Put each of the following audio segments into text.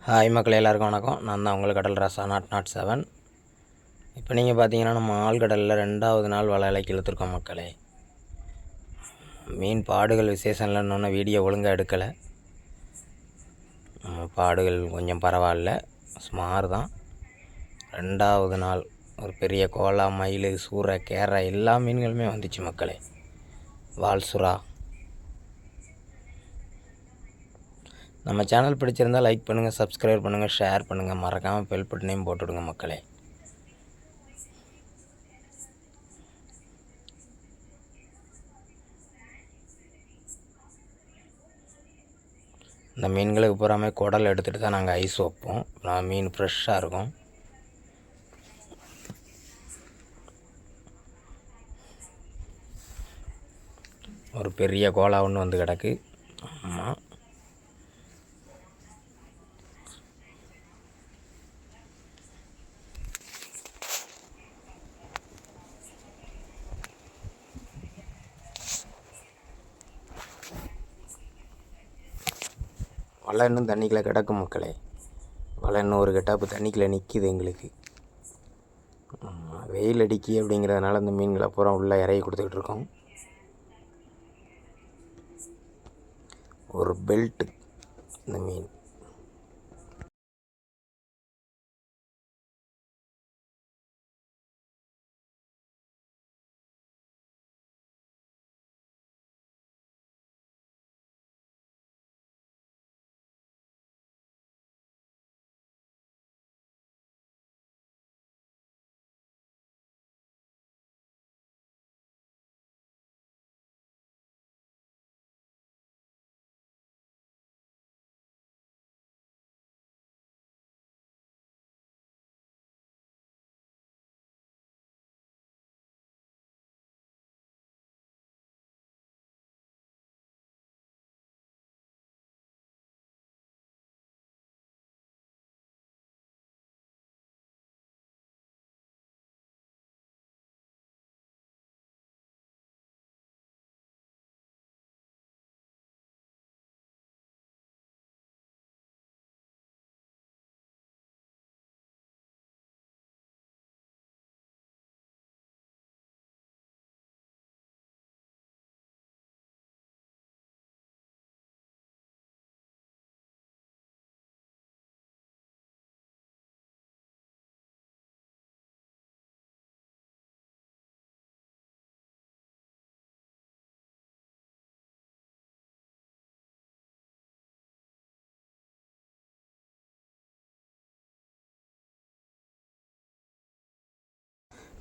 Hi மக்களே, எல்லாருக்கும் வணக்கம். நான் தான் உங்களுக்கு கடல் ராசா நாட் 7. இப்போ நீங்கள் பார்த்தீங்கன்னா நம்ம ஆழ்கடலில் 2வது நாள் வலைக்கு இழுத்துருக்கோம் மக்களே. மீன் பாடுகள் விசேஷம் இல்லைன்னு வீடியோ ஒழுங்காக எடுக்கலை. பாடுகள் கொஞ்சம் பரவாயில்ல, சுமார் தான். 2வது நாள் ஒரு பெரிய கோலா, மயில், சூறை, கேரை எல்லா மீன்களுமே வந்துச்சு மக்களே. வால் சுறா. நம்ம சேனல் பிடிச்சிருந்தால் லைக் பண்ணுங்கள், சப்ஸ்கிரைப் பண்ணுங்கள், ஷேர் பண்ணுங்கள், மறக்காமல் பெல் பட்டனையும் போட்டுவிடுங்க மக்களே. இந்த மீன்களுக்கு பூராமே குடல் எடுத்துகிட்டு தான் நாங்கள் ஐஸ் வைப்போம். மீன் ஃப்ரெஷ்ஷாக இருக்கும். ஒரு பெரிய கோலா ஒன்று வந்து கிடக்கு. ஆமாம், வலை இன்னும் தண்ணிக்குள்ளே கிடக்கும் மக்களே. வலை இன்னும் ஒரு கெட்டாப்பு தண்ணிக்குள்ளே நிற்கிது எங்களுக்கு. வெயில் அடிக்கி அப்படிங்கிறதுனால இந்த மீன்களை பூரா உள்ளே இறங்கி கொடுத்துக்கிட்டு இருக்கோம். ஒரு பெல்ட்டு இந்த மீன்.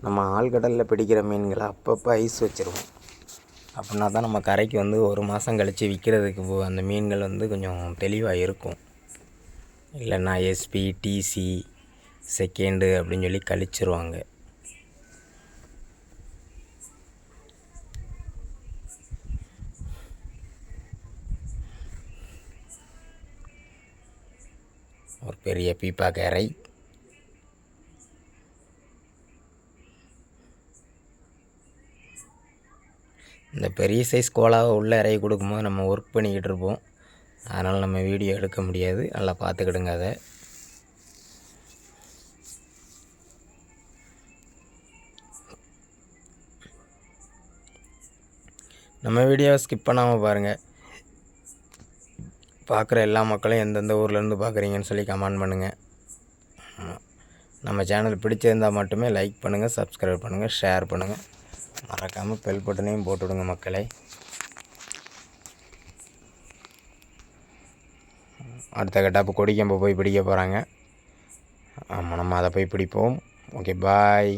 நம்ம ஆழ்கடலில் பிடிக்கிற மீன்களை அப்பப்போ ஐஸ் வச்சுருவோம். அப்படின்னா தான் நம்ம கரைக்கு வந்து ஒரு மாதம் கழித்து விற்கிறதுக்கு அந்த மீன்கள் வந்து கொஞ்சம் தெளிவாக இருக்கும். இல்லைன்னா எஸ்பி, டிசி, செகண்டு அப்படின்னு சொல்லி கழிச்சிருவாங்க. ஒரு பெரிய பீப்பா கேரை. இந்த பெரிய சைஸ் கோலாவை உள்ளே இறக்கி கொடுக்கும்போது நம்ம ஒர்க் பண்ணிக்கிட்டு இருப்போம். அதனால் நம்ம வீடியோ எடுக்க முடியாது. நல்லா பார்த்துக்கிடுங்க அதை. நம்ம வீடியோவை ஸ்கிப் பண்ணாமல் பாருங்கள். பார்க்குற எல்லா மக்களும் எந்தெந்த ஊர்லேருந்து பார்க்குறீங்கன்னு சொல்லி கமெண்ட் பண்ணுங்கள். நம்ம சேனல் பிடிச்சிருந்தால் மட்டுமே லைக் பண்ணுங்கள், சப்ஸ்கிரைப் பண்ணுங்கள், ஷேர் பண்ணுங்கள், மறக்காமல் பெல் பட்டனையும் போட்டுவிடுங்க மக்களே. அடுத்த கட்டாப்பு கொடிக்கம்பை போய் பிடிக்க போகிறாங்க. ஆமாம், நம்ம அதை போய் பிடிப்போம். ஓகே, பாய்.